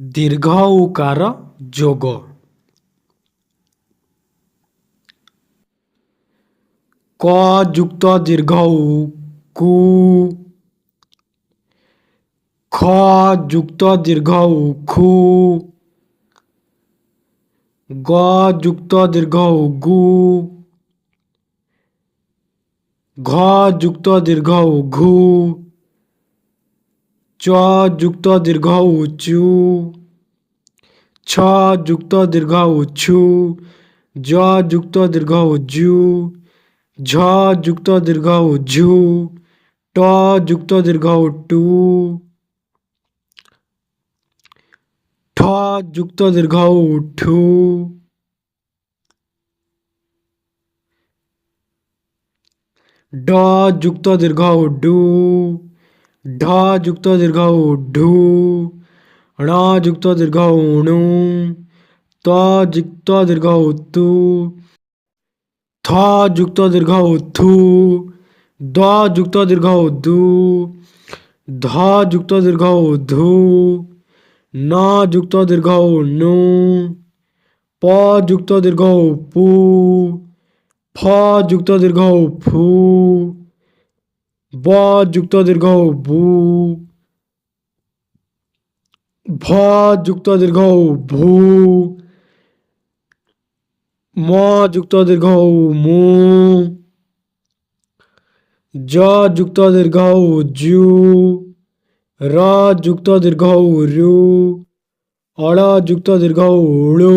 ଦୀର୍ଘ ଉକାର ଯୋଗ। କ ଯୁକ୍ତ ଦୀର୍ଘ ଉ କୁ। ଖ ଯୁକ୍ତ ଦୀର୍ଘ ଉ ଖୁ। ଗ ଯୁକ୍ତ ଦୀର୍ଘ ଉ ଗୁ। ଘ ଯୁକ୍ତ ଦୀର୍ଘ ଉ ଘୁ। ଚ ଯୁକ୍ତ ଦୀର୍ଘ ଉ ଚୁ। ଛ ଯୁକ୍ତ ଦୀର୍ଘ ଉ ଛୁ। ଜ ଯୁକ୍ତ ଦୀର୍ଘ ଉ ଜୁ। ଝ ଯୁକ୍ତ ଦୀର୍ଘ ଉ ଝୁ। ଟ ଯୁକ୍ତ ଦୀର୍ଘ ଉ ଟୁ। ଠ ଯୁକ୍ତ ଦୀର୍ଘ ଉ ଠୁ। ଡ଼ ଯୁକ୍ତ ଦୀର୍ଘ ଉ ଡୁ। ଢ ଯୁକ୍ତ ଦୀର୍ଘ ଉ ଢୁ। ଣ ଯୁକ୍ତ ଦୀର୍ଘ ଉ ଣୁ। ତ ଯୁକ୍ତ ଦୀର୍ଘ ଉ ତୁ। ଥ ଯୁକ୍ତ ଦୀର୍ଘ ଉ ଥୁ। ଦ ଯୁକ୍ତ ଦୀର୍ଘ ଉ ଦୁ। ଧ ଯୁକ୍ତ ଦୀର୍ଘ ଉ ଧୁ। ନ ଯୁକ୍ତ ଦୀର୍ଘ ଉ ନୁ। ପ ଯୁକ୍ତ ଦୀର୍ଘ ଉ ପୁ। ଫ ଯୁକ୍ତ ଦୀର୍ଘ ଉ ଫୁ। ବ ଯୁକ୍ତ ଦୀର୍ଘ ଉ ବୁ। ଭ ଯୁକ୍ତ ଦୀର୍ଘ ଉ ଭୁ। ମ ଯୁକ୍ତ ଦୀର୍ଘ ଉ ମୁ। ଜ ଯୁକ୍ତ ଦୀର୍ଘ ଉ ଜୁ। ର ଯୁକ୍ତ ଦୀର୍ଘ ଉ ରୁ। ଅଳ ଯୁକ୍ତ ଦୀର୍ଘ ଉ ଳୁ।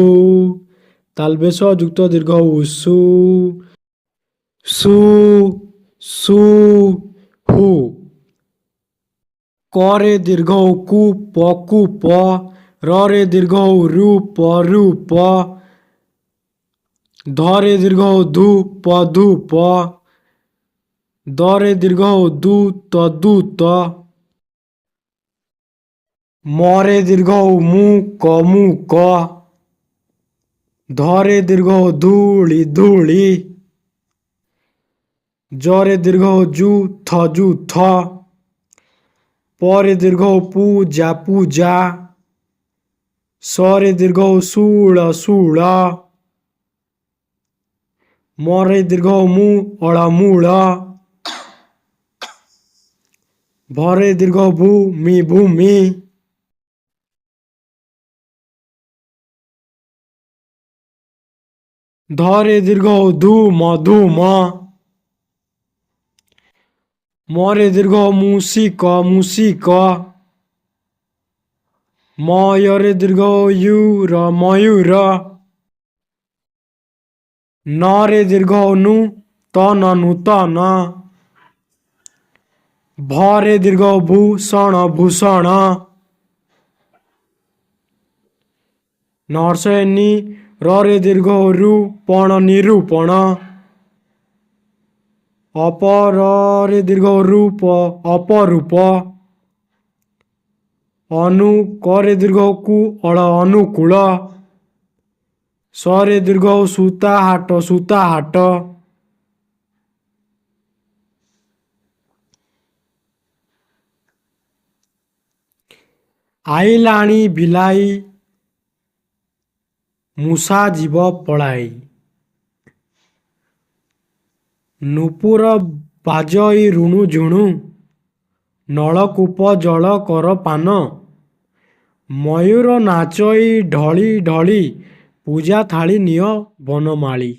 ତାଲବେଶ ଯୁକ୍ତ ଦୀର୍ଘ ଉ ସୁ। ସୁ ସୁ ହୁ। କରେ ଦୀର୍ଘ ଉ କୁ ପକୁ ପ। ରରେ ଦୀର୍ଘ ଉ ରୁ ପରୁ ପ। ଧରେ ଦୀର୍ଘ ଉ ଧୁ ପଧୁ ପ। ଦରେ ଦୀର୍ଘ ଉ ଦୁ ତଦୁ ତ। ମରେ ଦୀର୍ଘ ଉ ମୁ କମୁ କ। ଧରେ ଦୀର୍ଘ ଉ ଧୂଳି ଧୂଳି। ଜରେ ଦୀର୍ଘ ଉ ଜୁ ଥଜୁ ଥ। ପରେ ଦୀର୍ଘ ଉ ପୁ ଜାପୁ ଯା। ସରେ ଦୀର୍ଘ ଉ ଶୂଳ ଶୂଳ। ମରେ ଦୀର୍ଘ ଉ ମୁ ଅଳ ମୂଳ। ଭରେ ଦୀର୍ଘ ଉ ଭୂ ମି ଭୂମି। ଧରେ ଦୀର୍ଘ ଉ ଧୁ ମଧୁମ। ମରେ ଦୀର୍ଘ ଉ ମୁଷିକ ମୂଷିକ। ମୟରେ ଦୀର୍ଘ ଉ ୟୁର ମୟୂର। ନରେ ଦୀର୍ଘ ଉ ନୁ ତନ ନୂତନ। ଭରେ ଦୀର୍ଘ ଉ ଭୂଷଣ ଭୂଷଣ। ନର୍ସେ ନି ରରେ ଦୀର୍ଘ ଉ ରୂପଣ ନିରୂପଣ। ଅପରରେ ଦୀର୍ଘ ଉ ରୂପ ଅପରୂପ। ଅନୁ କରେ ଦୀର୍ଘ ଉ କୁ ଅଳ ଅନୁକୂଳ। ସରେ ଦୀର୍ଘ ଉ ସୂତା ହାଟ ସୂତା ହାଟ। ଆଇଲାଣି ବିଲାଇ ମୂଷା ଯିବ ପଳାଇ। ନୂପୁର ବାଜଇ ରୁଣୁ ଝୁଣୁ। ନଳକୂପ ଜଳ କର ପାନ। ମୟୂର ନାଚଇ ଢଳି ଢଳି। ପୂଜା ଥାଳି ନିଅ ବନମାଳି।